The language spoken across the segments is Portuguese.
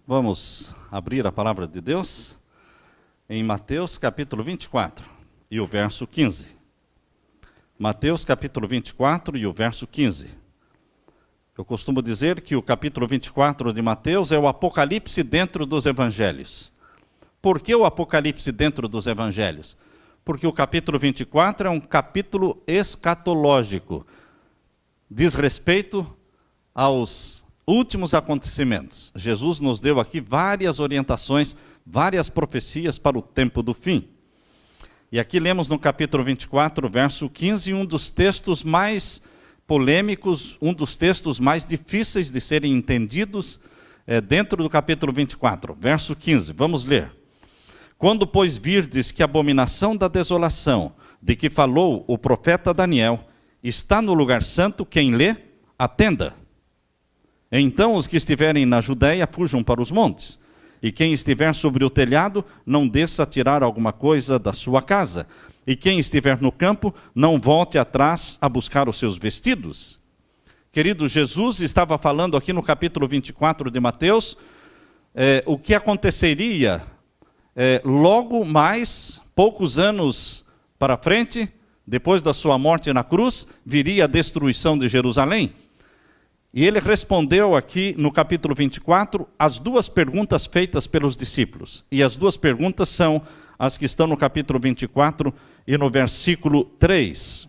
Vamos abrir a palavra de Deus em Mateus capítulo 24 e o verso 15. Mateus capítulo 24 e o verso 15. Eu costumo dizer que o capítulo 24 de Mateus é o Apocalipse dentro dos Evangelhos. Por que o Apocalipse dentro dos Evangelhos? Porque o capítulo 24 é um capítulo escatológico. Diz respeito aos últimos acontecimentos. Jesus nos deu aqui várias orientações, várias profecias para o tempo do fim. E aqui lemos no capítulo 24, verso 15, um dos textos mais polêmicos, um dos textos mais difíceis de serem entendidos dentro do capítulo 24, verso 15. Vamos ler. Quando, pois, virdes que a abominação da desolação, de que falou o profeta Daniel, está no lugar santo, quem lê, atenda. Então os que estiverem na Judéia fujam para os montes, e quem estiver sobre o telhado não desça a tirar alguma coisa da sua casa, e quem estiver no campo não volte atrás a buscar os seus vestidos. Querido, Jesus estava falando aqui no capítulo 24 de Mateus, o que aconteceria logo mais, poucos anos para frente, depois da sua morte na cruz, viria a destruição de Jerusalém. E ele respondeu aqui no capítulo 24 as duas perguntas feitas pelos discípulos. E as duas perguntas são as que estão no capítulo 24 e no versículo 3.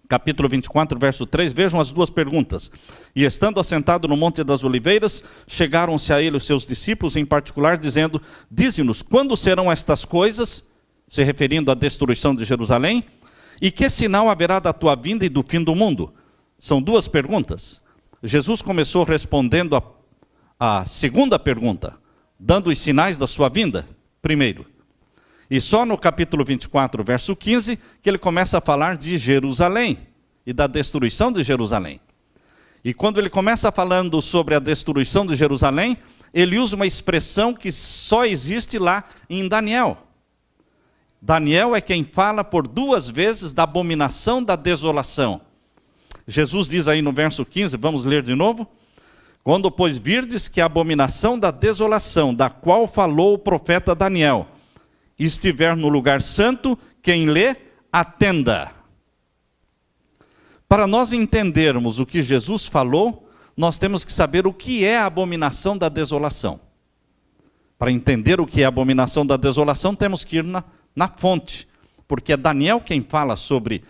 Capítulo 24, verso 3, vejam as duas perguntas. E estando assentado no Monte das Oliveiras, chegaram-se a ele os seus discípulos, em particular, dizendo: dize-nos, quando serão estas coisas, se referindo à destruição de Jerusalém, e que sinal haverá da tua vinda e do fim do mundo? São duas perguntas. Jesus começou respondendo a segunda pergunta, dando os sinais da sua vinda, primeiro. E só no capítulo 24, verso 15, que ele começa a falar de Jerusalém e da destruição de Jerusalém. E quando ele começa falando sobre a destruição de Jerusalém, ele usa uma expressão que só existe lá em Daniel. Daniel é quem fala por duas vezes da abominação da desolação. Jesus diz aí no verso 15, vamos ler de novo. Quando, pois, virdes que a abominação da desolação, da qual falou o profeta Daniel, estiver no lugar santo, quem lê, atenda. Para nós entendermos o que Jesus falou, nós temos que saber o que é a abominação da desolação. Para entender o que é a abominação da desolação, temos que ir na fonte, porque é Daniel quem fala sobre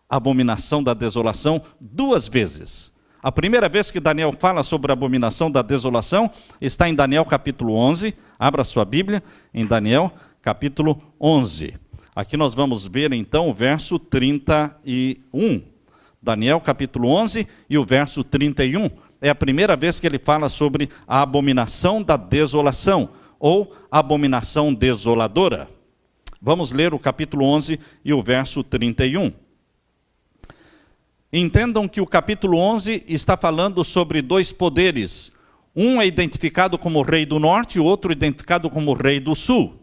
a abominação da desolação duas vezes. A primeira vez que Daniel fala sobre a abominação da desolação está em Daniel capítulo 11, abra sua Bíblia, em Daniel capítulo 11. Aqui nós vamos ver então o verso 31. Daniel capítulo 11 e o verso 31. É a primeira vez que ele fala sobre a abominação da desolação, ou abominação desoladora. Vamos ler o capítulo 11 e o verso 31. Entendam que o capítulo 11 está falando sobre dois poderes. Um é identificado como rei do norte e o outro identificado como rei do sul.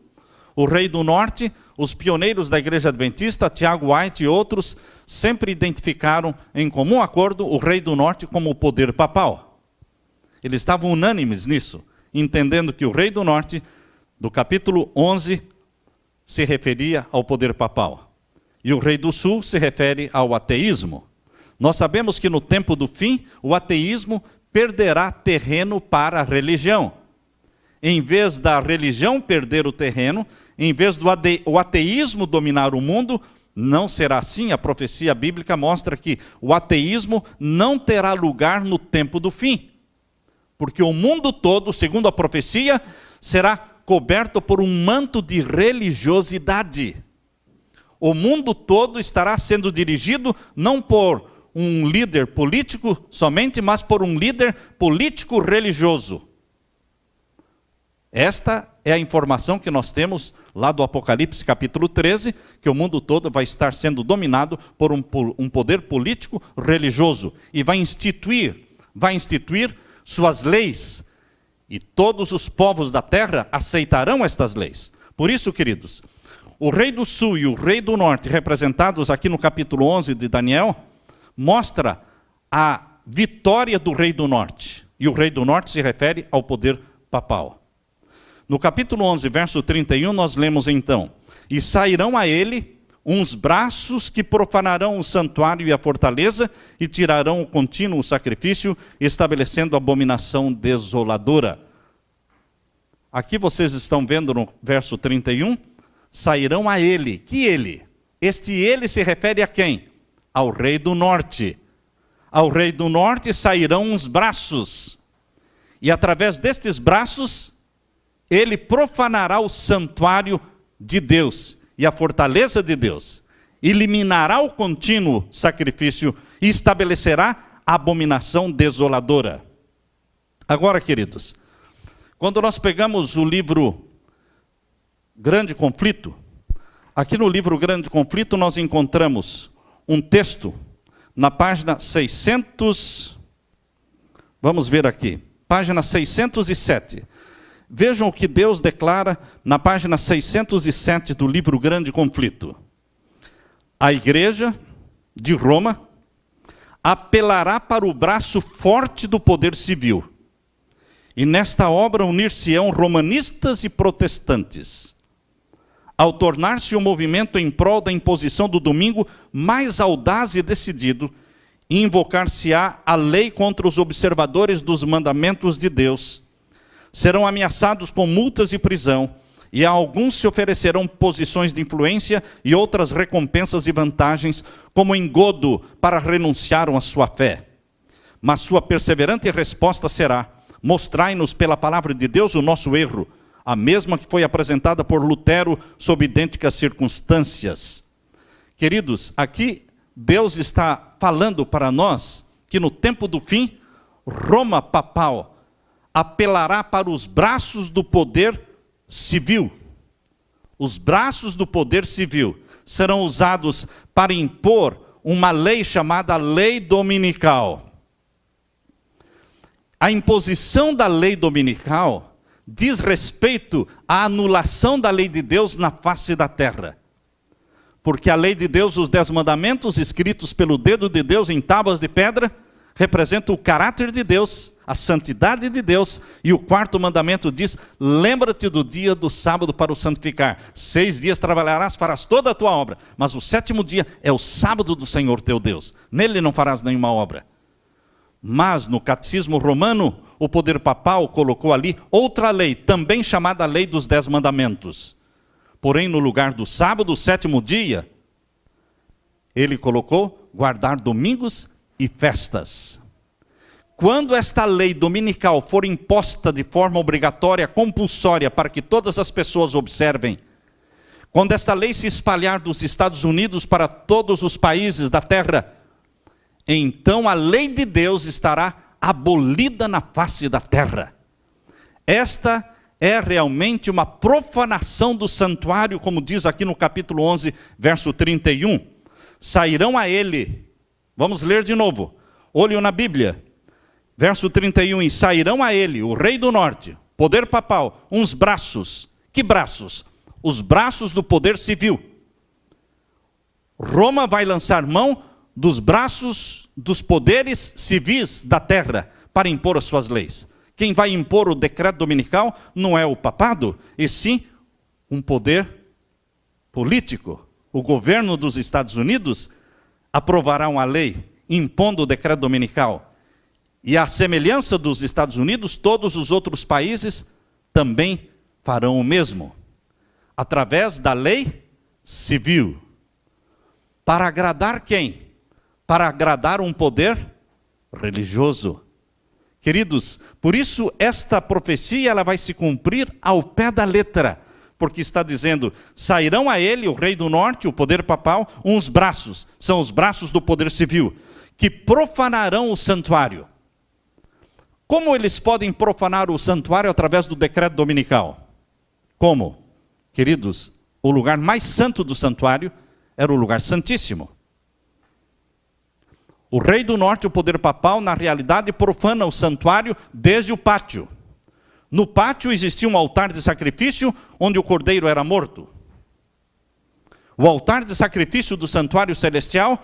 O rei do norte, os pioneiros da igreja adventista, Tiago White e outros, sempre identificaram em comum acordo o rei do norte como o poder papal. Eles estavam unânimes nisso, entendendo que o rei do norte, do capítulo 11, se referia ao poder papal. E o rei do sul se refere ao ateísmo. Nós sabemos que no tempo do fim, o ateísmo perderá terreno para a religião. Em vez da religião perder o terreno, em vez do ateísmo dominar o mundo, não será assim. A profecia bíblica mostra que o ateísmo não terá lugar no tempo do fim. Porque o mundo todo, segundo a profecia, será coberto por um manto de religiosidade. O mundo todo estará sendo dirigido não por um líder político somente, mas por um líder político religioso. Esta é a informação que nós temos lá do Apocalipse capítulo 13, que o mundo todo vai estar sendo dominado por um poder político religioso e vai instituir suas leis, e todos os povos da terra aceitarão estas leis. Por isso, queridos, o rei do sul e o rei do norte, representados aqui no capítulo 11 de Daniel, mostra a vitória do rei do norte. E o rei do norte se refere ao poder papal. No capítulo 11, verso 31, nós lemos então: e sairão a ele uns braços que profanarão o santuário e a fortaleza, e tirarão o contínuo sacrifício, estabelecendo abominação desoladora. Aqui vocês estão vendo no verso 31, sairão a ele. Que ele? Este ele se refere a quem? Ao rei do norte. Ao rei do norte sairão uns braços, e através destes braços, ele profanará o santuário de Deus e a fortaleza de Deus, eliminará o contínuo sacrifício e estabelecerá a abominação desoladora. Agora, queridos, quando nós pegamos o livro Grande Conflito, aqui no livro Grande Conflito nós encontramos um texto na página 600, vamos ver aqui, página 607. Vejam o que Deus declara na página 607 do livro Grande Conflito. A igreja de Roma apelará para o braço forte do poder civil. E nesta obra unir-se-ão romanistas e protestantes, ao tornar-se o movimento em prol da imposição do domingo mais audaz e decidido, e invocar-se-á a lei contra os observadores dos mandamentos de Deus. Serão ameaçados com multas e prisão, e a alguns se oferecerão posições de influência e outras recompensas e vantagens, como engodo para renunciarem à sua fé. Mas sua perseverante resposta será: mostrai-nos pela palavra de Deus o nosso erro, a mesma que foi apresentada por Lutero sob idênticas circunstâncias. Queridos, aqui Deus está falando para nós que no tempo do fim, Roma papal apelará para os braços do poder civil. Os braços do poder civil serão usados para impor uma lei chamada lei dominical. A imposição da lei dominical diz respeito à anulação da lei de Deus na face da terra. Porque a lei de Deus, os 10 mandamentos, escritos pelo dedo de Deus em tábuas de pedra, representam o caráter de Deus, a santidade de Deus. E o 4º mandamento diz: lembra-te do dia do sábado para o santificar. 6 dias trabalharás, farás toda a tua obra, mas o 7º dia é o sábado do Senhor teu Deus. Nele não farás nenhuma obra. Mas no catecismo romano, o poder papal colocou ali outra lei, também chamada lei dos 10 mandamentos. Porém, no lugar do sábado, o 7º dia, ele colocou guardar domingos e festas. Quando esta lei dominical for imposta de forma obrigatória, compulsória, para que todas as pessoas observem, quando esta lei se espalhar dos Estados Unidos para todos os países da terra, então a lei de Deus estará abolida na face da terra. Esta é realmente uma profanação do santuário, como diz aqui no capítulo 11, verso 31. Sairão a ele, vamos ler de novo, olhem na Bíblia, verso 31, e sairão a ele, o rei do norte, poder papal, uns braços. Que braços? Os braços do poder civil. Roma vai lançar mão dos braços dos poderes civis da terra para impor as suas leis. Quem vai impor o decreto dominical não é o papado, e sim um poder político. O governo dos Estados Unidos aprovará uma lei impondo o decreto dominical. E à semelhança dos Estados Unidos, todos os outros países também farão o mesmo, através da lei civil. Para agradar quem? Para agradar um poder religioso. Queridos, por isso esta profecia ela vai se cumprir ao pé da letra, porque está dizendo: sairão a ele, o rei do norte, o poder papal, uns braços, são os braços do poder civil, que profanarão o santuário. Como eles podem profanar o santuário através do decreto dominical? Como? Queridos, o lugar mais santo do santuário era o lugar santíssimo. O rei do norte, o poder papal, na realidade profana o santuário desde o pátio. No pátio existia um altar de sacrifício onde o cordeiro era morto. O altar de sacrifício do santuário celestial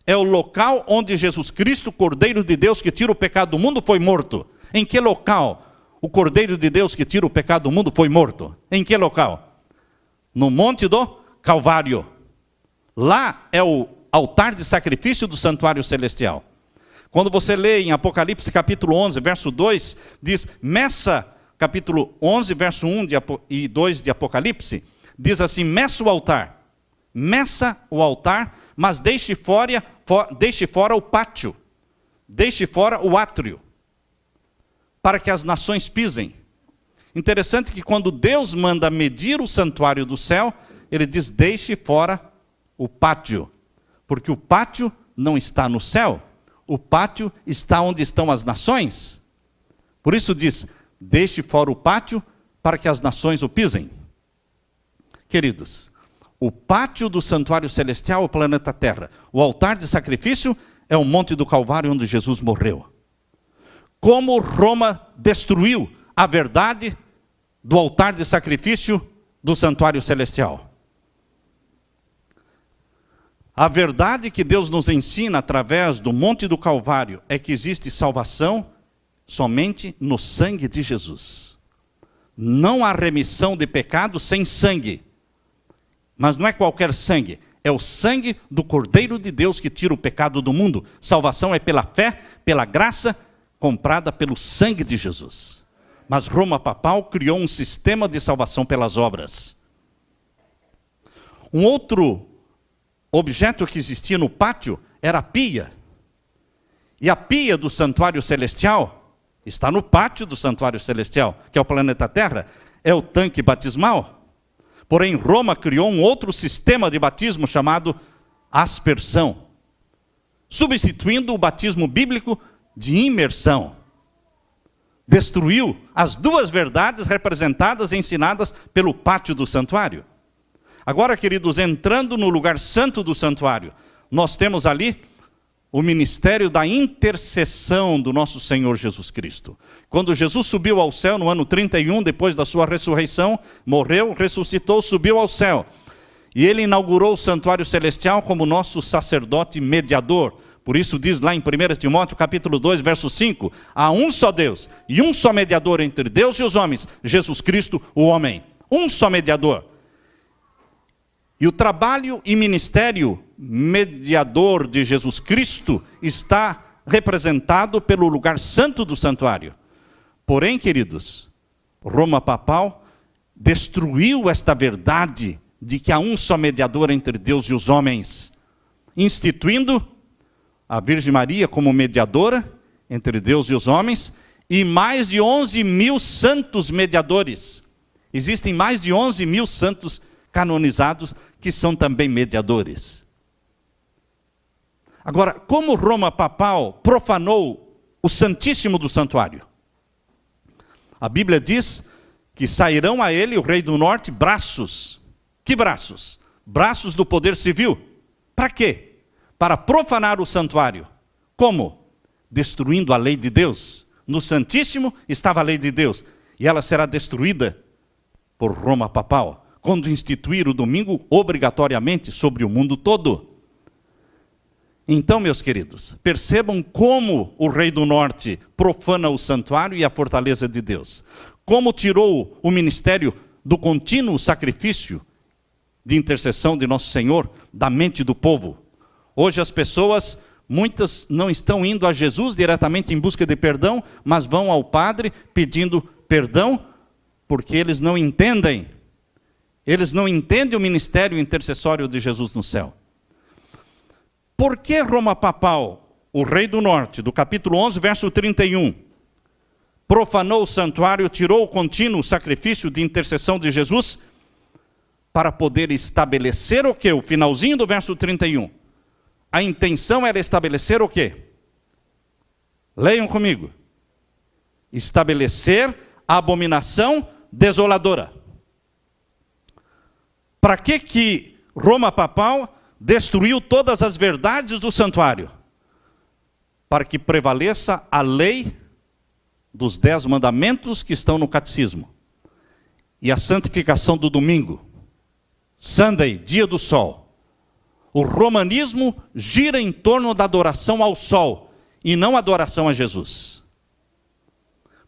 é o local onde Jesus Cristo, Cordeiro de Deus que tira o pecado do mundo, foi morto. Em que local? o Cordeiro de Deus que tira o pecado do mundo, foi morto. Em que local? No Monte do Calvário. Lá é o altar de sacrifício do santuário celestial. Quando você lê em Apocalipse capítulo 11, verso 2, diz, meça, capítulo 11, verso 1 e 2 de Apocalipse, diz assim, meça o altar, mas deixe fora o pátio, deixe fora o átrio, para que as nações pisem. Interessante que quando Deus manda medir o santuário do céu, ele diz, deixe fora o pátio, porque o pátio não está no céu, o pátio está onde estão as nações. Por isso diz, deixe fora o pátio para que as nações o pisem. Queridos, o pátio do santuário celestial é o planeta Terra. O altar de sacrifício é o Monte do Calvário onde Jesus morreu. Como Roma destruiu a verdade do altar de sacrifício do santuário celestial. A verdade que Deus nos ensina através do Monte do Calvário é que existe salvação somente no sangue de Jesus. Não há remissão de pecados sem sangue. Mas não é qualquer sangue, é o sangue do Cordeiro de Deus que tira o pecado do mundo. Salvação é pela fé, pela graça, comprada pelo sangue de Jesus. Mas Roma papal criou um sistema de salvação pelas obras. Um outro objeto que existia no pátio era a pia. E a pia do santuário celestial está no pátio do santuário celestial, que é o planeta Terra, é o tanque batismal. Porém, Roma criou um outro sistema de batismo chamado aspersão, substituindo o batismo bíblico de imersão. Destruiu as duas verdades representadas e ensinadas pelo pátio do santuário. Agora, queridos, entrando no lugar santo do santuário, nós temos ali o ministério da intercessão do nosso Senhor Jesus Cristo. Quando Jesus subiu ao céu no ano 31, depois da sua ressurreição, morreu, ressuscitou, subiu ao céu. E ele inaugurou o santuário celestial como nosso sacerdote mediador. Por isso diz lá em 1 Timóteo capítulo 2, verso 5, há um só Deus e um só mediador entre Deus e os homens, Jesus Cristo, o homem. Um só mediador. E o trabalho e ministério mediador de Jesus Cristo está representado pelo lugar santo do santuário. Porém, queridos, Roma papal destruiu esta verdade de que há um só mediador entre Deus e os homens, instituindo a Virgem Maria como mediadora entre Deus e os homens, e mais de 11.000 santos mediadores. Existem mais de 11.000 santos canonizados que são também mediadores. Agora, como Roma papal profanou o Santíssimo do Santuário? A Bíblia diz que sairão a ele, o rei do norte, braços. Que braços? Braços do poder civil. Para quê? Para profanar o santuário. Como? Destruindo a lei de Deus. No Santíssimo estava a lei de Deus. E ela será destruída por Roma papal, quando instituir o domingo obrigatoriamente sobre o mundo todo. Então, meus queridos, percebam como o rei do norte profana o santuário e a fortaleza de Deus. Como tirou o ministério do contínuo sacrifício de intercessão de nosso Senhor da mente do povo. Hoje as pessoas, muitas não estão indo a Jesus diretamente em busca de perdão, mas vão ao Padre pedindo perdão, porque eles não entendem. Eles não entendem o ministério intercessório de Jesus no céu. Por que Roma papal, o rei do norte, do capítulo 11, verso 31, profanou o santuário, tirou o contínuo sacrifício de intercessão de Jesus, para poder estabelecer o quê? O finalzinho do verso 31. A intenção era estabelecer o quê? Leiam comigo. Estabelecer a abominação desoladora. Para que Roma papal destruiu todas as verdades do santuário? Para que prevaleça a lei dos 10 mandamentos que estão no catecismo. E a santificação do domingo. Sunday, dia do sol. O romanismo gira em torno da adoração ao sol e não adoração a Jesus.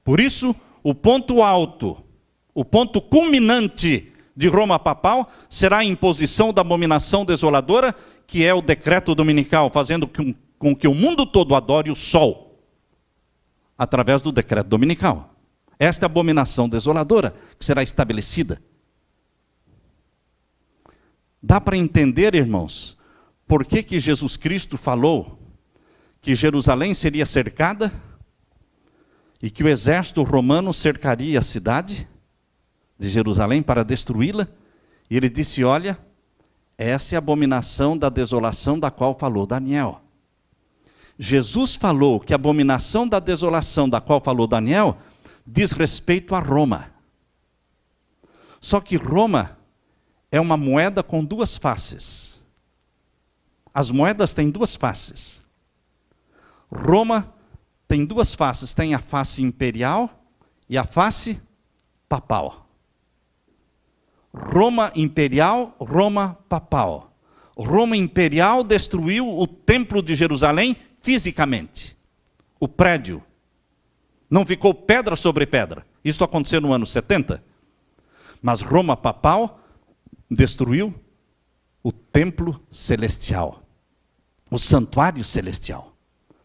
Por isso, o ponto alto, o ponto culminante de Roma papal será a imposição da abominação desoladora, que é o decreto dominical, fazendo com que o mundo todo adore o sol, através do decreto dominical. Esta é a abominação desoladora que será estabelecida. Dá para entender, irmãos, por que Jesus Cristo falou que Jerusalém seria cercada e que o exército romano cercaria a cidade de Jerusalém para destruí-la? E ele disse, olha, essa é a abominação da desolação da qual falou Daniel. Jesus falou que a abominação da desolação da qual falou Daniel diz respeito a Roma. Só que Roma é uma moeda com duas faces. As moedas têm duas faces. Roma tem duas faces, tem a face imperial e a face papal. Roma imperial, Roma papal. Roma imperial destruiu o templo de Jerusalém fisicamente. O prédio. Não ficou pedra sobre pedra. Isso aconteceu no ano 70. Mas Roma papal destruiu o templo celestial. O santuário celestial.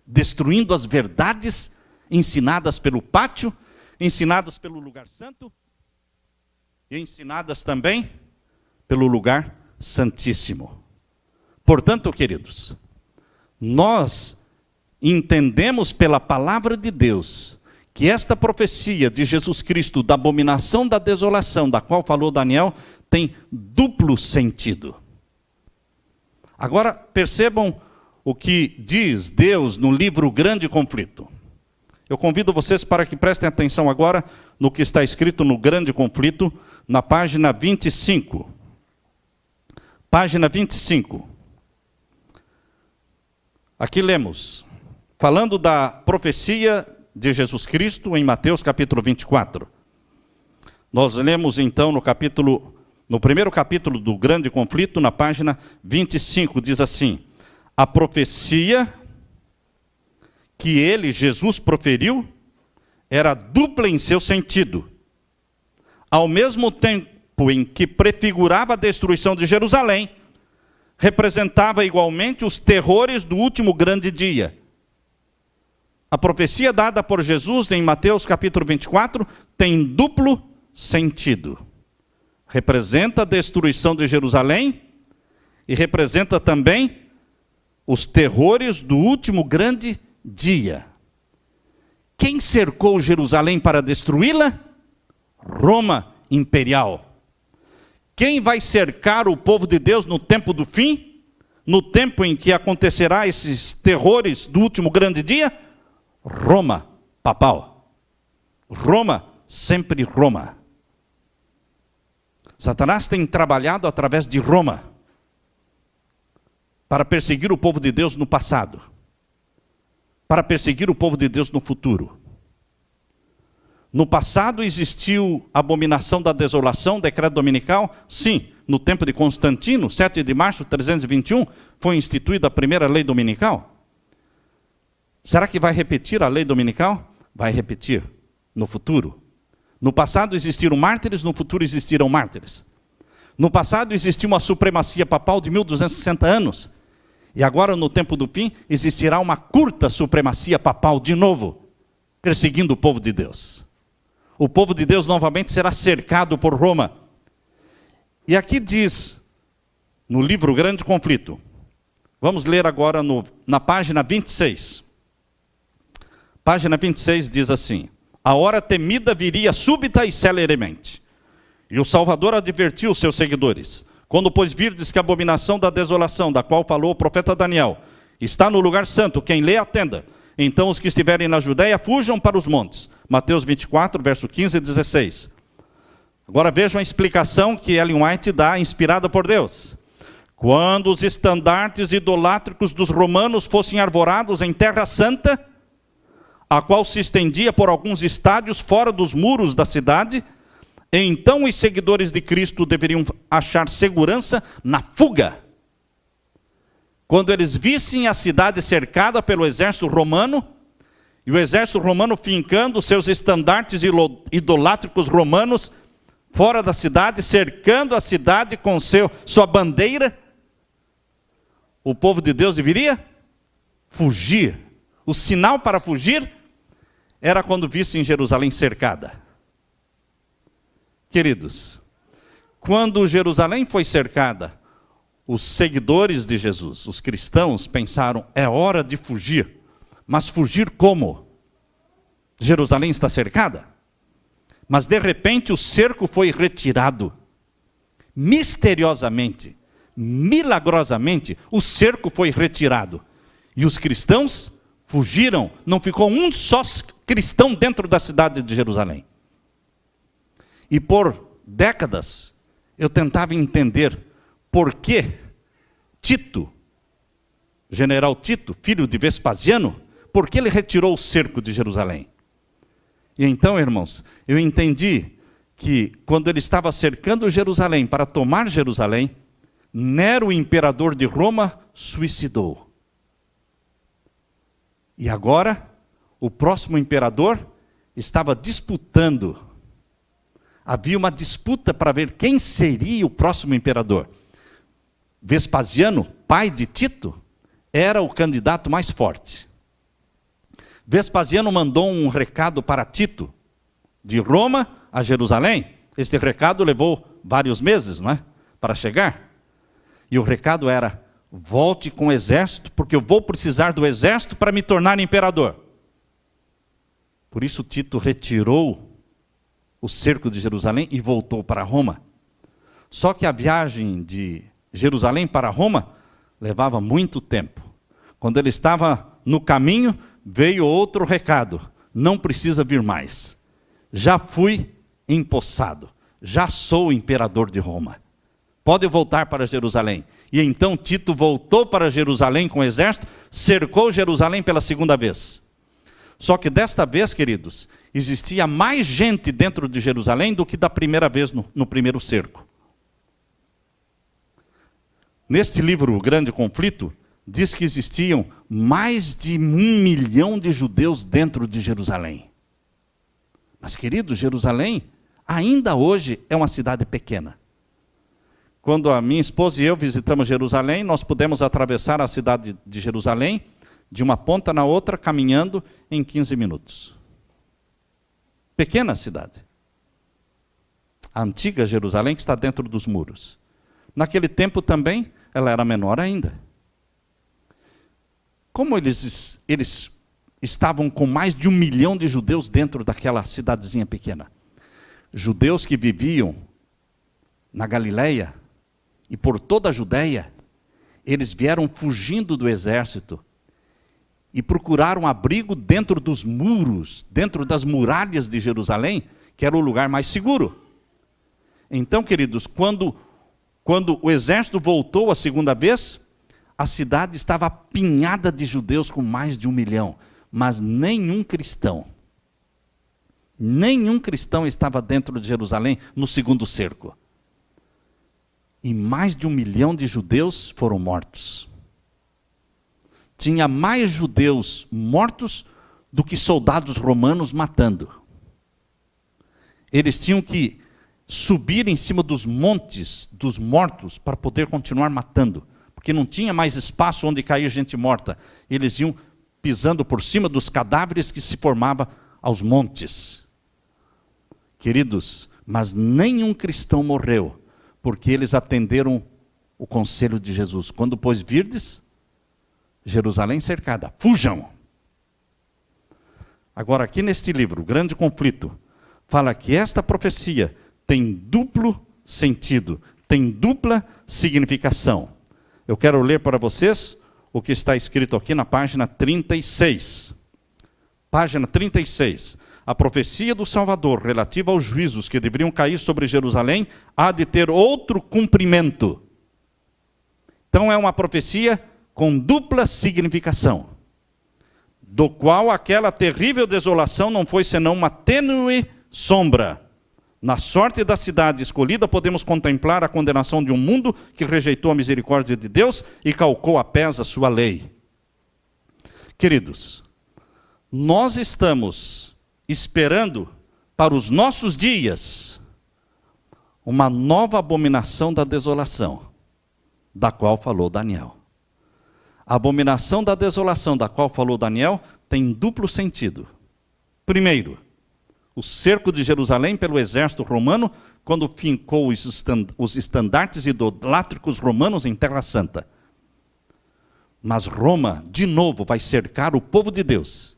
Destruindo as verdades ensinadas pelo pátio, ensinadas pelo lugar santo, e ensinadas também pelo lugar santíssimo. Portanto, queridos, nós entendemos pela palavra de Deus que esta profecia de Jesus Cristo da abominação da desolação, da qual falou Daniel, tem duplo sentido. Agora, percebam o que diz Deus no livro Grande Conflito. Eu convido vocês para que prestem atenção agora no que está escrito no Grande Conflito, na página 25. Página 25. Aqui lemos, falando da profecia de Jesus Cristo em Mateus capítulo 24. Nós lemos então no primeiro capítulo do Grande Conflito, na página 25, diz assim: a profecia que ele, Jesus, proferiu, era dupla em seu sentido. Ao mesmo tempo em que prefigurava a destruição de Jerusalém, representava igualmente os terrores do último grande dia. A profecia dada por Jesus em Mateus capítulo 24 tem duplo sentido. Representa a destruição de Jerusalém e representa também os terrores do último grande dia. Quem cercou Jerusalém para destruí-la? Roma imperial. Quem vai cercar o povo de Deus no tempo do fim? No tempo em que acontecerá esses terrores do último grande dia? Roma papal. Roma, sempre Roma. Satanás tem trabalhado através de Roma para perseguir o povo de Deus no passado, para perseguir o povo de Deus no futuro. No passado existiu a abominação da desolação, decreto dominical? Sim, no tempo de Constantino, 7 de março de 321, foi instituída a primeira lei dominical. Será que vai repetir a lei dominical? Vai repetir no futuro. No passado existiram mártires, no futuro existirão mártires. No passado existiu uma supremacia papal de 1260 anos. E agora, no tempo do fim, existirá uma curta supremacia papal de novo, perseguindo o povo de Deus. O povo de Deus novamente será cercado por Roma. E aqui diz, no livro Grande Conflito, vamos ler agora na página 26. Página 26 diz assim: a hora temida viria súbita e celeremente. E o Salvador advertiu os seus seguidores: quando, pois, virdes que a abominação da desolação, da qual falou o profeta Daniel, está no lugar santo, quem lê, atenda. Então os que estiverem na Judéia fujam para os montes. Mateus 24, verso 15 e 16. Agora vejam a explicação que Ellen White dá, inspirada por Deus. Quando os estandartes idolátricos dos romanos fossem arvorados em terra santa, a qual se estendia por alguns estádios fora dos muros da cidade, então os seguidores de Cristo deveriam achar segurança na fuga. Quando eles vissem a cidade cercada pelo exército romano, E o exército romano fincando seus estandartes idolátricos romanos fora da cidade, cercando a cidade com sua bandeira. O povo de Deus deveria fugir. O sinal para fugir era quando vissem Jerusalém cercada. Queridos, quando Jerusalém foi cercada, os seguidores de Jesus, os cristãos, pensaram, é hora de fugir. Mas fugir como? Jerusalém está cercada. Mas de repente o cerco foi retirado. Misteriosamente, milagrosamente, o cerco foi retirado. E os cristãos fugiram. Não ficou um só cristão dentro da cidade de Jerusalém. E por décadas eu tentava entender por que Tito, general Tito, filho de Vespasiano, por que ele retirou o cerco de Jerusalém? E então, irmãos, eu entendi que quando ele estava cercando Jerusalém para tomar Jerusalém, Nero, o imperador de Roma, suicidou. E agora, o próximo imperador estava disputando. Havia uma disputa para ver quem seria o próximo imperador. Vespasiano, pai de Tito, era o candidato mais forte. Vespasiano mandou um recado para Tito, de Roma a Jerusalém. Este recado levou vários meses, não é? Para chegar. E o recado era, volte com o exército, porque eu vou precisar do exército para me tornar imperador. Por isso Tito retirou o cerco de Jerusalém e voltou para Roma. Só que a viagem de Jerusalém para Roma levava muito tempo. Quando ele estava no caminho, veio outro recado. Não precisa vir mais. Já fui empossado. Já sou imperador de Roma. Pode voltar para Jerusalém. E então Tito voltou para Jerusalém com o exército, cercou Jerusalém pela segunda vez. Só que desta vez, queridos, existia mais gente dentro de Jerusalém do que da primeira vez no primeiro cerco. Neste livro, O Grande Conflito, diz que existiam mais de 1 milhão de judeus dentro de Jerusalém. Mas, queridos, Jerusalém ainda hoje é uma cidade pequena. Quando a minha esposa e eu visitamos Jerusalém, nós pudemos atravessar a cidade de Jerusalém de uma ponta na outra, caminhando em 15 minutos. Pequena cidade. A antiga Jerusalém que está dentro dos muros. Naquele tempo também, ela era menor ainda. Como eles estavam com mais de 1 milhão de judeus dentro daquela cidadezinha pequena? Judeus que viviam na Galileia e por toda a Judéia, eles vieram fugindo do exército e procuraram abrigo dentro dos muros, dentro das muralhas de Jerusalém, que era o lugar mais seguro. Então, queridos, quando o exército voltou a segunda vez, a cidade estava apinhada de judeus com mais de 1 milhão, mas nenhum cristão estava dentro de Jerusalém no segundo cerco. E mais de 1 milhão de judeus foram mortos. Tinha mais judeus mortos do que soldados romanos matando. Eles tinham que subir em cima dos montes dos mortos para poder continuar matando, porque não tinha mais espaço onde cair gente morta. Eles iam pisando por cima dos cadáveres que se formavam aos montes. Queridos, mas nenhum cristão morreu, porque eles atenderam o conselho de Jesus. Quando, pois, virdes Jerusalém cercada, fujam. Agora, aqui neste livro, O Grande Conflito, fala que esta profecia tem duplo sentido, tem dupla significação. Eu quero ler para vocês o que está escrito aqui na página 36. Página 36. A profecia do Salvador relativa aos juízos que deveriam cair sobre Jerusalém há de ter outro cumprimento. Então é uma profecia com dupla significação, do qual aquela terrível desolação não foi senão uma tênue sombra. Na sorte da cidade escolhida, podemos contemplar a condenação de um mundo que rejeitou a misericórdia de Deus e calcou a pés a sua lei. Queridos, nós estamos esperando para os nossos dias uma nova abominação da desolação, da qual falou Daniel. A abominação da desolação da qual falou Daniel tem duplo sentido. Primeiro, o cerco de Jerusalém pelo exército romano, quando fincou os estandartes idolátricos romanos em Terra Santa. Mas Roma, de novo, vai cercar o povo de Deus.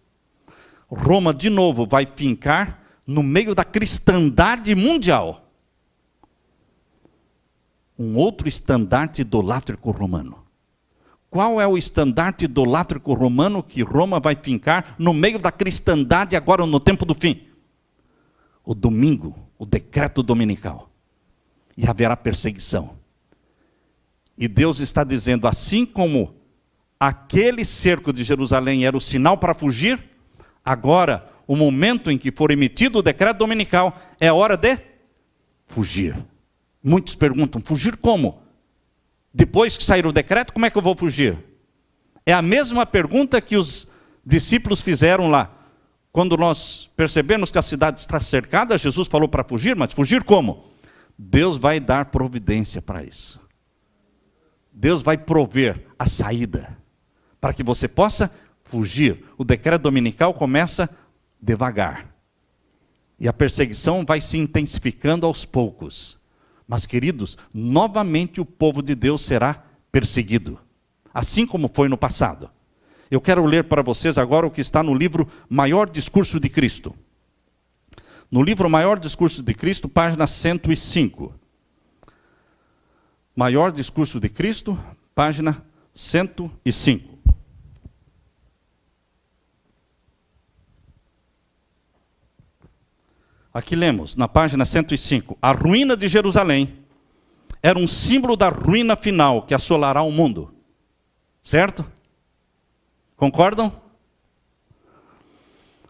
Roma, de novo, vai fincar no meio da cristandade mundial um outro estandarte idolátrico romano. Qual é o estandarte idolátrico romano que Roma vai fincar no meio da cristandade agora no tempo do fim? O domingo, o decreto dominical. E haverá perseguição. E Deus está dizendo, assim como aquele cerco de Jerusalém era o sinal para fugir, agora, o momento em que for emitido o decreto dominical, é hora de fugir. Muitos perguntam, fugir como? Depois que sair o decreto, como é que eu vou fugir? É a mesma pergunta que os discípulos fizeram lá. Quando nós percebemos que a cidade está cercada, Jesus falou para fugir, mas fugir como? Deus vai dar providência para isso. Deus vai prover a saída, para que você possa fugir. O decreto dominical começa devagar. E a perseguição vai se intensificando aos poucos. Mas, queridos, novamente o povo de Deus será perseguido, assim como foi no passado. Eu quero ler para vocês agora o que está no livro Maior Discurso de Cristo. No livro Maior Discurso de Cristo, página 105. Maior Discurso de Cristo, página 105. Aqui lemos, na página 105, a ruína de Jerusalém era um símbolo da ruína final que assolará o mundo. Certo? Concordam?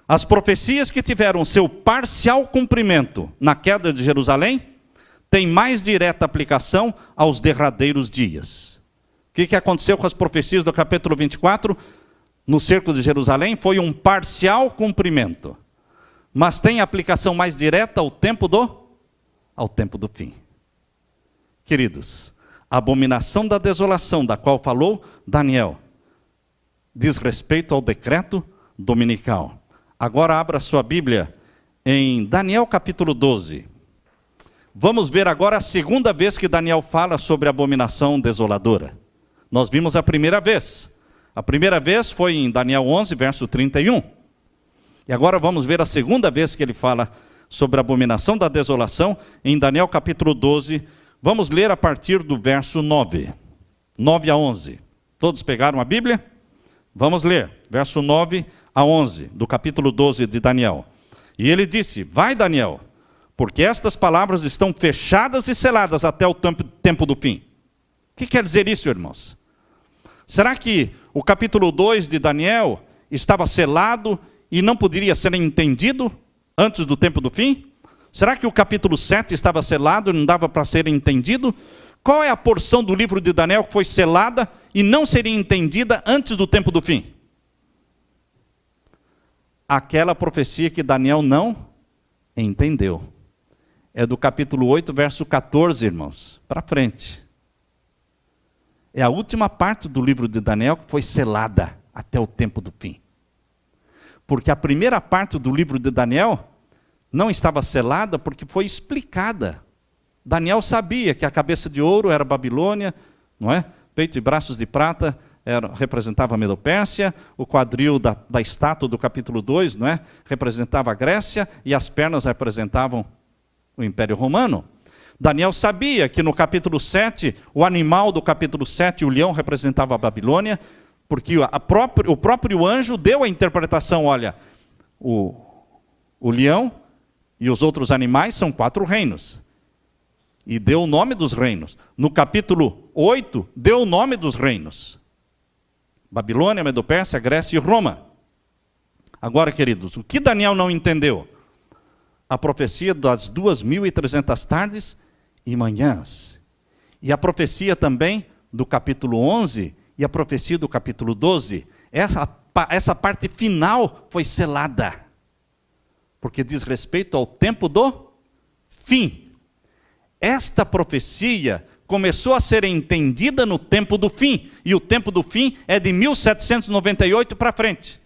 As profecias que tiveram seu parcial cumprimento na queda de Jerusalém têm mais direta aplicação aos derradeiros dias. O que aconteceu com as profecias do capítulo 24? No cerco de Jerusalém foi um parcial cumprimento. Mas tem aplicação mais direta ao tempo do fim. Queridos, a abominação da desolação da qual falou Daniel diz respeito ao decreto dominical. Agora abra sua Bíblia em Daniel capítulo 12. Vamos ver agora a segunda vez que Daniel fala sobre a abominação desoladora. Nós vimos a primeira vez. A primeira vez foi em Daniel 11, verso 31. E agora vamos ver a segunda vez que ele fala sobre a abominação da desolação, em Daniel capítulo 12. Vamos ler a partir do verso 9. 9 a 11. Todos pegaram a Bíblia? Vamos ler, verso 9 a 11, do capítulo 12 de Daniel. E ele disse, vai Daniel, porque estas palavras estão fechadas e seladas até o tempo do fim. O que quer dizer isso, irmãos? Será que o capítulo 2 de Daniel estava selado e não poderia ser entendido antes do tempo do fim? Será que o capítulo 7 estava selado e não dava para ser entendido? Qual é a porção do livro de Daniel que foi selada e não seria entendida antes do tempo do fim? Aquela profecia que Daniel não entendeu. É do capítulo 8, verso 14, irmãos, para frente. É a última parte do livro de Daniel que foi selada até o tempo do fim. Porque a primeira parte do livro de Daniel não estava selada porque foi explicada. Daniel sabia que a cabeça de ouro era a Babilônia, não é? Peito e braços de prata representava a Medo-Pérsia, o quadril da estátua do capítulo 2, não é? Representava a Grécia, e as pernas representavam o Império Romano. Daniel sabia que no capítulo 7, o animal do capítulo 7, o leão, representava a Babilônia, porque o próprio anjo deu a interpretação, olha, o leão e os outros animais são 4 reinos. E deu o nome dos reinos. No capítulo 8, deu o nome dos reinos. Babilônia, Medo-Pérsia, Grécia e Roma. Agora, queridos, o que Daniel não entendeu? A profecia das 2.300 tardes e manhãs. E a profecia também do capítulo 11 e a profecia do capítulo 12. essa parte final foi selada, porque diz respeito ao tempo do fim. Esta profecia começou a ser entendida no tempo do fim, e o tempo do fim é de 1798 para frente,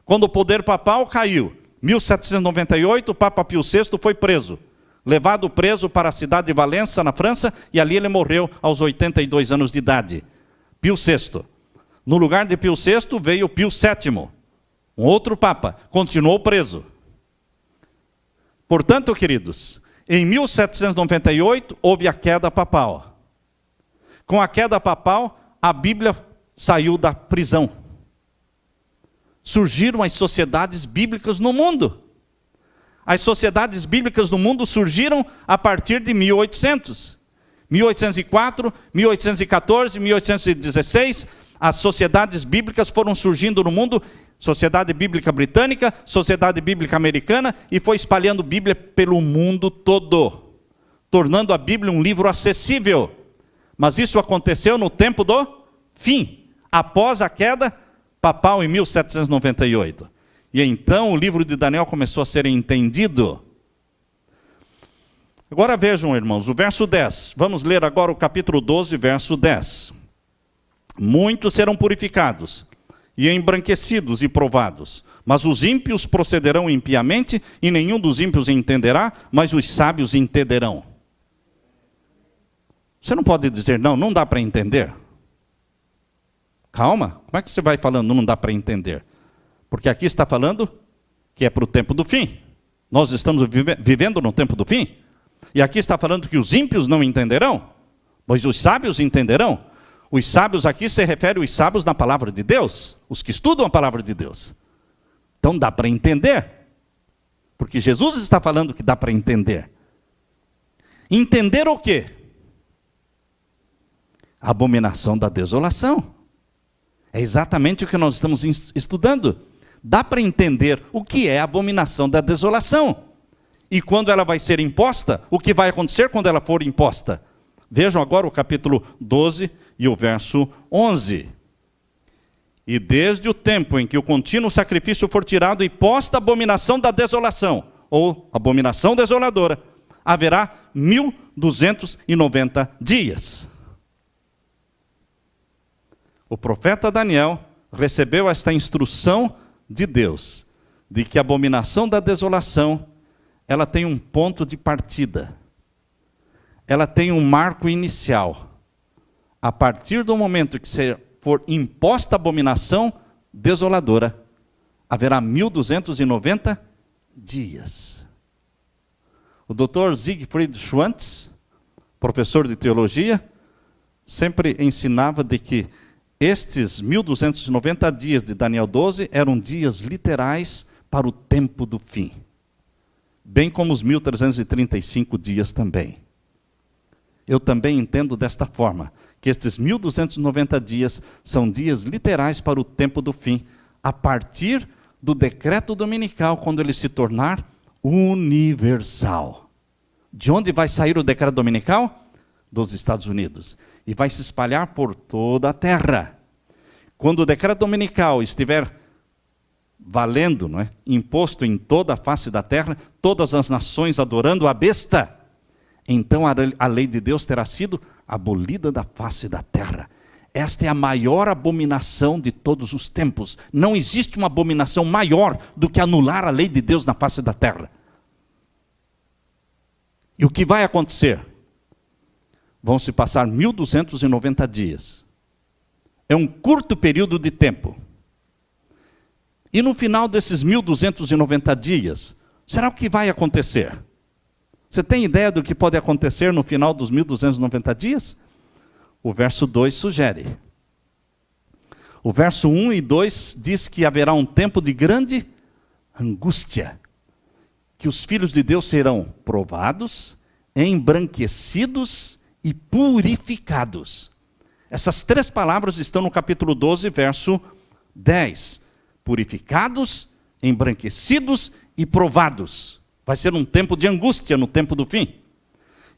quando o poder papal caiu. 1798, o Papa Pio VI foi preso, levado preso para a cidade de Valença, na França, e ali ele morreu aos 82 anos de idade. Pio VI. No lugar de Pio VI veio Pio VII, um outro Papa, continuou preso. Portanto, queridos, em 1798 houve a queda papal. Com a queda papal, a Bíblia saiu da prisão. Surgiram as sociedades bíblicas no mundo. As sociedades bíblicas no mundo surgiram a partir de 1800. 1804, 1814, 1816, as sociedades bíblicas foram surgindo no mundo, Sociedade Bíblica Britânica, Sociedade Bíblica Americana, e foi espalhando Bíblia pelo mundo todo, tornando a Bíblia um livro acessível. Mas isso aconteceu no tempo do fim, após a queda papal em 1798. E então o livro de Daniel começou a ser entendido. Agora vejam, irmãos, o verso 10. Vamos ler agora o capítulo 12, verso 10. Muitos serão purificados, e embranquecidos e provados. Mas os ímpios procederão impiamente, e nenhum dos ímpios entenderá, mas os sábios entenderão. Você não pode dizer, não dá para entender. Calma, como é que você vai falando, não dá para entender? Porque aqui está falando que é para o tempo do fim. Nós estamos vivendo no tempo do fim. E aqui está falando que os ímpios não entenderão, mas os sábios entenderão. Os sábios aqui se refere aos sábios na palavra de Deus, os que estudam a palavra de Deus. Então dá para entender, porque Jesus está falando que dá para entender. Entender o quê? A abominação da desolação. É exatamente o que nós estamos estudando. Dá para entender o que é a abominação da desolação. E quando ela vai ser imposta, o que vai acontecer quando ela for imposta? Vejam agora o capítulo 12 e o verso 11. E desde o tempo em que o contínuo sacrifício for tirado e posta a abominação da desolação, ou abominação desoladora, haverá 1290 dias. O profeta Daniel recebeu esta instrução de Deus, de que a abominação da desolação, ela tem um ponto de partida. Ela tem um marco inicial. A partir do momento que for imposta a abominação desoladora, haverá 1290 dias. O Dr. Siegfried Schwantz, professor de teologia, sempre ensinava de que estes 1290 dias de Daniel 12 eram dias literais para o tempo do fim, bem como os 1335 dias também. Eu também entendo desta forma, que estes 1290 dias são dias literais para o tempo do fim, a partir do decreto dominical, quando ele se tornar universal. De onde vai sair o decreto dominical? Dos Estados Unidos. E vai se espalhar por toda a terra. Quando o decreto dominical estiver valendo, não é? Imposto em toda a face da terra, todas as nações adorando a besta, então a lei de Deus terá sido abolida da face da terra. Esta é a maior abominação de todos os tempos. Não existe uma abominação maior do que anular a lei de Deus na face da terra. E o que vai acontecer? Vão se passar 1290 dias. É um curto período de tempo. E no final desses 1290 dias, será o que vai acontecer? Você tem ideia do que pode acontecer no final dos 1290 dias? O verso 2 sugere. O verso 1 e 2 diz que haverá um tempo de grande angústia, que os filhos de Deus serão provados, embranquecidos e purificados. Essas três palavras estão no capítulo 12, verso 10. Purificados, embranquecidos e provados. Vai ser um tempo de angústia no tempo do fim.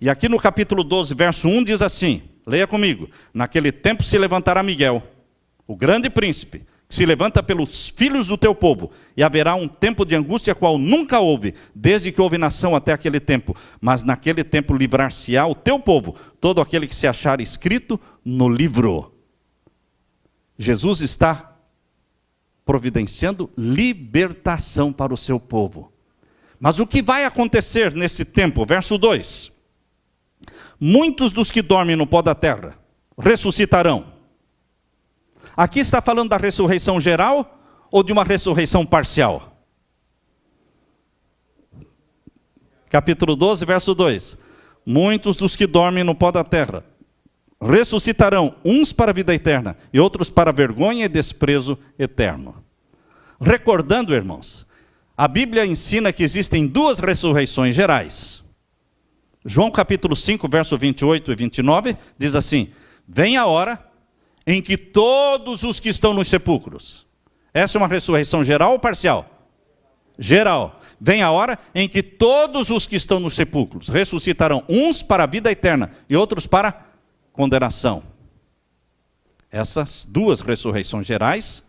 E aqui no capítulo 12, verso 1 diz assim, leia comigo. Naquele tempo se levantará Miguel, o grande príncipe, que se levanta pelos filhos do teu povo, e haverá um tempo de angústia qual nunca houve, desde que houve nação até aquele tempo. Mas naquele tempo livrar-se-á o teu povo, todo aquele que se achar escrito no livro. Jesus está providenciando libertação para o seu povo. Mas o que vai acontecer nesse tempo? Verso 2. Muitos dos que dormem no pó da terra ressuscitarão. Aqui está falando da ressurreição geral ou de uma ressurreição parcial? Capítulo 12, verso 2. Muitos dos que dormem no pó da terra ressuscitarão, uns para a vida eterna e outros para vergonha e desprezo eterno. Recordando, irmãos, a Bíblia ensina que existem duas ressurreições gerais. João capítulo 5, verso 28 e 29, diz assim: vem a hora em que todos os que estão nos sepulcros. Essa é uma ressurreição geral ou parcial? Geral. Vem a hora em que todos os que estão nos sepulcros ressuscitarão, uns para a vida eterna e outros para condenação. Essas duas ressurreições gerais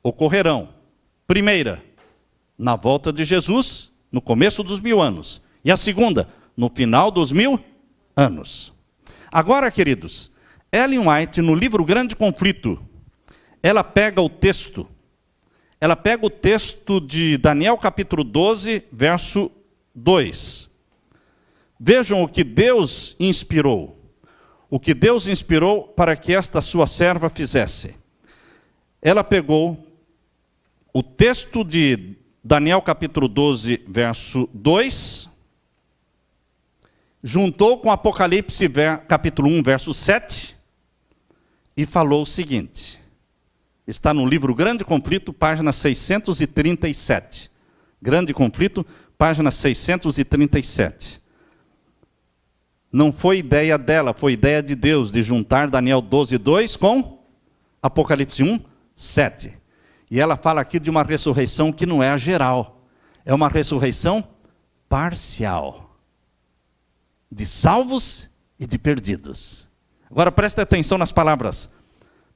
ocorrerão. Primeira, na volta de Jesus, no começo dos 1000 anos. E a segunda, no final dos 1000 anos. Agora, queridos, Ellen White, no livro Grande Conflito, ela pega o texto de Daniel capítulo 12, verso 2. Vejam o que Deus inspirou. O que Deus inspirou para que esta sua serva fizesse. Ela pegou o texto de Daniel capítulo 12, verso 2, juntou com Apocalipse capítulo 1, verso 7, e falou o seguinte. Está no livro Grande Conflito, página 637. Grande Conflito, página 637. Não foi ideia dela, foi ideia de Deus, de juntar Daniel 12, 2 com Apocalipse 1, 7. E ela fala aqui de uma ressurreição que não é a geral. É uma ressurreição parcial. De salvos e de perdidos. Agora preste atenção nas palavras.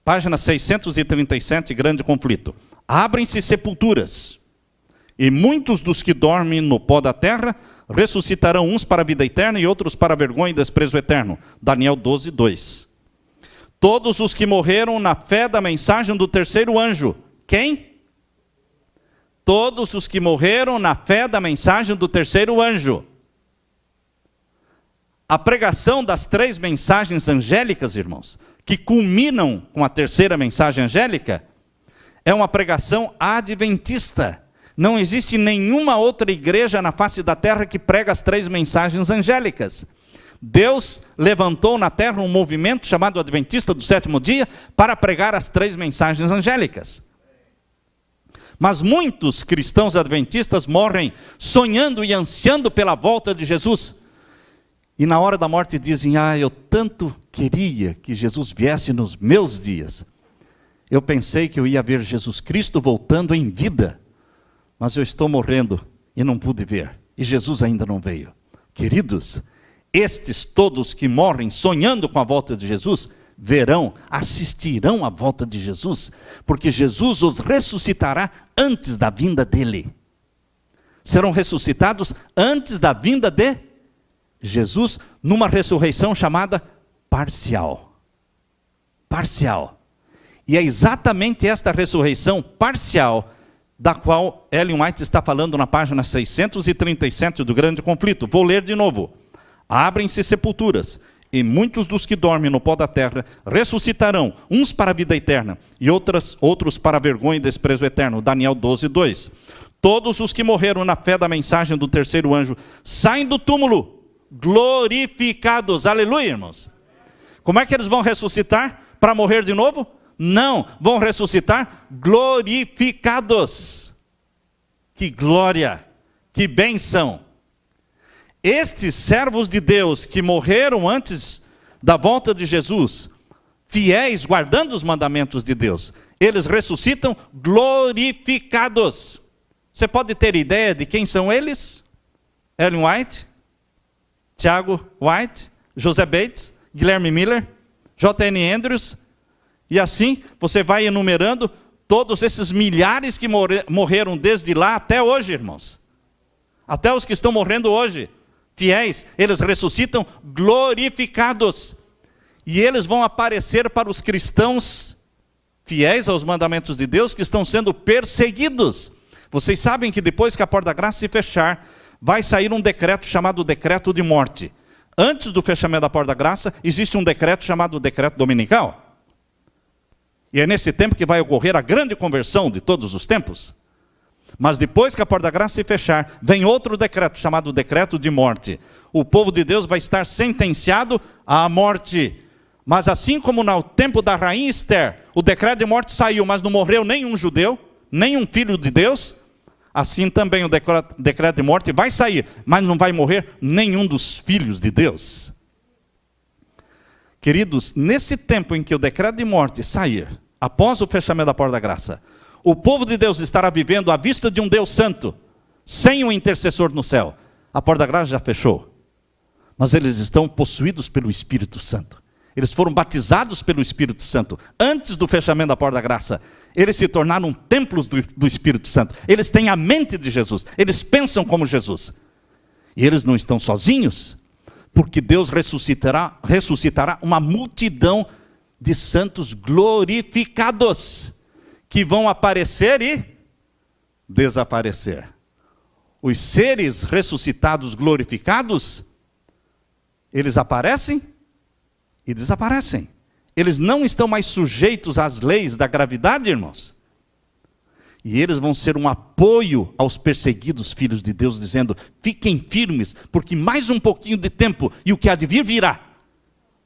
Página 637, Grande Conflito. Abrem-se sepulturas, e muitos dos que dormem no pó da terra ressuscitarão, uns para a vida eterna e outros para a vergonha e desprezo eterno. Daniel 12, 2. Todos os que morreram na fé da mensagem do terceiro anjo. Quem? Todos os que morreram na fé da mensagem do terceiro anjo. A pregação das 3 mensagens angélicas, irmãos, que culminam com a terceira mensagem angélica, é uma pregação adventista. Não existe nenhuma outra igreja na face da terra que prega as 3 mensagens angélicas. Deus levantou na terra um movimento chamado Adventista do Sétimo Dia para pregar as 3 mensagens angélicas. Mas muitos cristãos adventistas morrem sonhando e ansiando pela volta de Jesus. E na hora da morte dizem: eu tanto queria que Jesus viesse nos meus dias. Eu pensei que eu ia ver Jesus Cristo voltando em vida, mas eu estou morrendo e não pude ver. E Jesus ainda não veio. Queridos, estes todos que morrem sonhando com a volta de Jesus, verão, assistirão à volta de Jesus, porque Jesus os ressuscitará antes da vinda dele. Serão ressuscitados antes da vinda de Jesus, numa ressurreição chamada parcial. Parcial. E é exatamente esta ressurreição parcial da qual Ellen White está falando na página 637 do Grande Conflito. Vou ler de novo. Abrem-se sepulturas, e muitos dos que dormem no pó da terra ressuscitarão, uns para a vida eterna e outros para a vergonha e desprezo eterno. Daniel 12, 2. Todos os que morreram na fé da mensagem do terceiro anjo saem do túmulo glorificados. Aleluia, irmãos. Como é que eles vão ressuscitar? Para morrer de novo? Não, vão ressuscitar glorificados. Que glória, que bênção. Estes servos de Deus que morreram antes da volta de Jesus, fiéis, guardando os mandamentos de Deus, eles ressuscitam glorificados. Você pode ter ideia de quem são eles? Ellen White, Tiago White, José Bates, Guilherme Miller, J.N. Andrews, e assim você vai enumerando todos esses milhares que morreram desde lá até hoje, irmãos. Até os que estão morrendo hoje, fiéis, eles ressuscitam glorificados. E eles vão aparecer para os cristãos fiéis aos mandamentos de Deus que estão sendo perseguidos. Vocês sabem que depois que a porta da graça se fechar, vai sair um decreto chamado decreto de morte. Antes do fechamento da porta da graça, existe um decreto chamado decreto dominical. E é nesse tempo que vai ocorrer a grande conversão de todos os tempos. Mas depois que a porta da graça se fechar, vem outro decreto chamado decreto de morte. O povo de Deus vai estar sentenciado à morte. Mas assim como no tempo da rainha Esther, o decreto de morte saiu, mas não morreu nenhum judeu, nenhum filho de Deus, assim também o decreto de morte vai sair, mas não vai morrer nenhum dos filhos de Deus. Queridos, nesse tempo em que o decreto de morte sair, após o fechamento da porta da graça, o povo de Deus estará vivendo à vista de um Deus santo, sem um intercessor no céu. A porta da graça já fechou, mas eles estão possuídos pelo Espírito Santo. Eles foram batizados pelo Espírito Santo antes do fechamento da porta da graça. Eles se tornaram templos do Espírito Santo. Eles têm a mente de Jesus. Eles pensam como Jesus. E eles não estão sozinhos, porque Deus ressuscitará uma multidão de santos glorificados, que vão aparecer e desaparecer. Os seres ressuscitados glorificados, eles aparecem e desaparecem. Eles não estão mais sujeitos às leis da gravidade, irmãos. E eles vão ser um apoio aos perseguidos filhos de Deus, dizendo: fiquem firmes, porque mais um pouquinho de tempo e o que há de vir virá.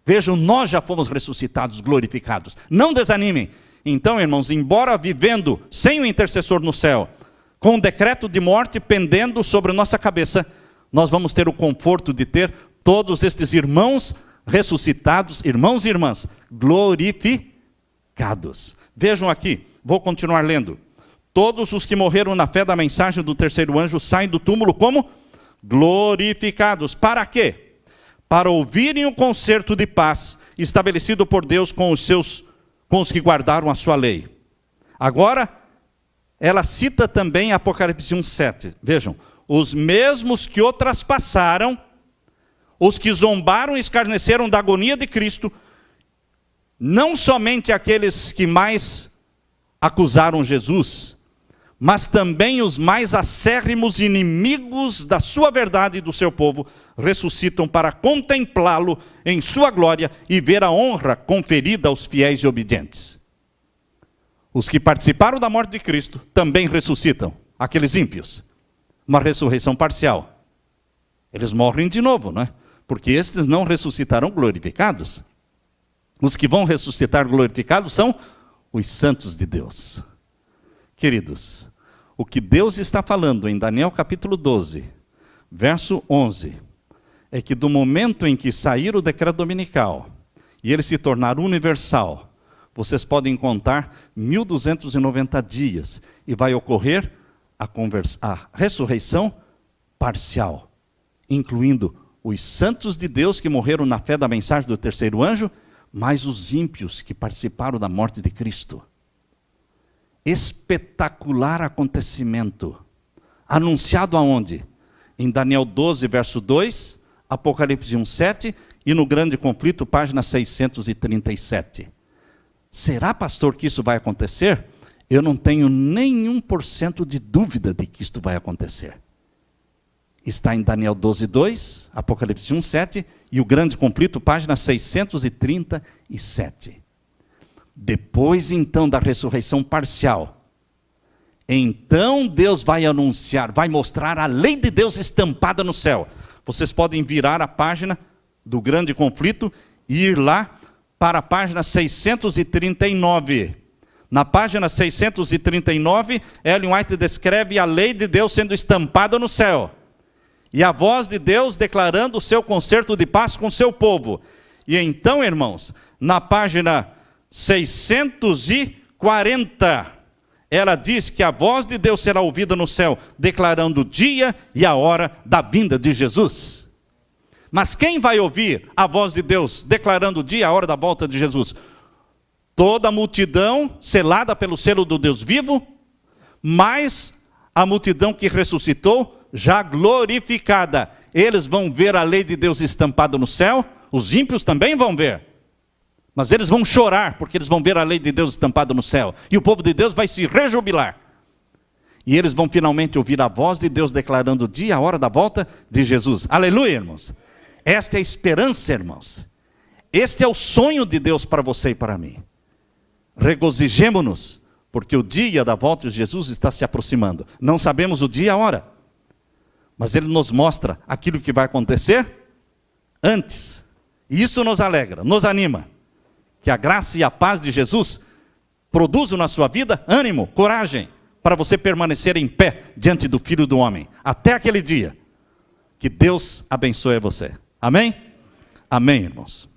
Vejam, nós já fomos ressuscitados, glorificados. Não desanimem. Então, irmãos, embora vivendo sem o intercessor no céu, com o decreto de morte pendendo sobre nossa cabeça, nós vamos ter o conforto de ter todos estes irmãos ressuscitados, irmãos e irmãs, glorificados. Vejam aqui, vou continuar lendo. Todos os que morreram na fé da mensagem do terceiro anjo saem do túmulo como glorificados. Para quê? Para ouvirem o concerto de paz estabelecido por Deus com os que guardaram a sua lei. Agora, ela cita também Apocalipse 1:7. Vejam, os mesmos que o traspassaram, os que zombaram e escarneceram da agonia de Cristo, não somente aqueles que mais acusaram Jesus, mas também os mais acérrimos inimigos da sua verdade e do seu povo, ressuscitam para contemplá-lo em sua glória e ver a honra conferida aos fiéis e obedientes. Os que participaram da morte de Cristo também ressuscitam, aqueles ímpios. Uma ressurreição parcial. Eles morrem de novo, não é? Porque estes não ressuscitarão glorificados. Os que vão ressuscitar glorificados são os santos de Deus. Queridos, o que Deus está falando em Daniel capítulo 12, verso 11, é que do momento em que sair o decreto dominical e ele se tornar universal, vocês podem contar 1290 dias e vai ocorrer a ressurreição parcial, incluindo os santos de Deus que morreram na fé da mensagem do terceiro anjo, mais os ímpios que participaram da morte de Cristo. Espetacular acontecimento. Anunciado aonde? Em Daniel 12, verso 2, Apocalipse 1:7 e no Grande Conflito, página 637. Será, pastor, que isso vai acontecer? Eu não tenho nenhum % de dúvida de que isto vai acontecer. Está em Daniel 12:2, Apocalipse 1:7 e o Grande Conflito, página 637. Depois, então, da ressurreição parcial, então Deus vai anunciar, vai mostrar a lei de Deus estampada no céu. Vocês podem virar a página do Grande Conflito e ir lá para a página 639. Na página 639, Ellen White descreve a lei de Deus sendo estampada no céu. E a voz de Deus declarando o seu concerto de paz com o seu povo. E então, irmãos, na página 640, ela diz que a voz de Deus será ouvida no céu, declarando o dia e a hora da vinda de Jesus. Mas quem vai ouvir a voz de Deus declarando o dia e a hora da volta de Jesus? Toda a multidão selada pelo selo do Deus vivo, mais a multidão que ressuscitou, já glorificada. Eles vão ver a lei de Deus estampada no céu, os ímpios também vão ver. Mas eles vão chorar, porque eles vão ver a lei de Deus estampada no céu. E o povo de Deus vai se rejubilar. E eles vão finalmente ouvir a voz de Deus declarando o dia, a hora da volta de Jesus. Aleluia, irmãos. Esta é a esperança, irmãos. Este é o sonho de Deus para você e para mim. Regozijemo-nos, porque o dia da volta de Jesus está se aproximando. Não sabemos o dia e a hora, mas Ele nos mostra aquilo que vai acontecer antes. E isso nos alegra, nos anima. Que a graça e a paz de Jesus produzam na sua vida ânimo, coragem, para você permanecer em pé diante do Filho do Homem, até aquele dia. Que Deus abençoe você. Amém? Amém, irmãos.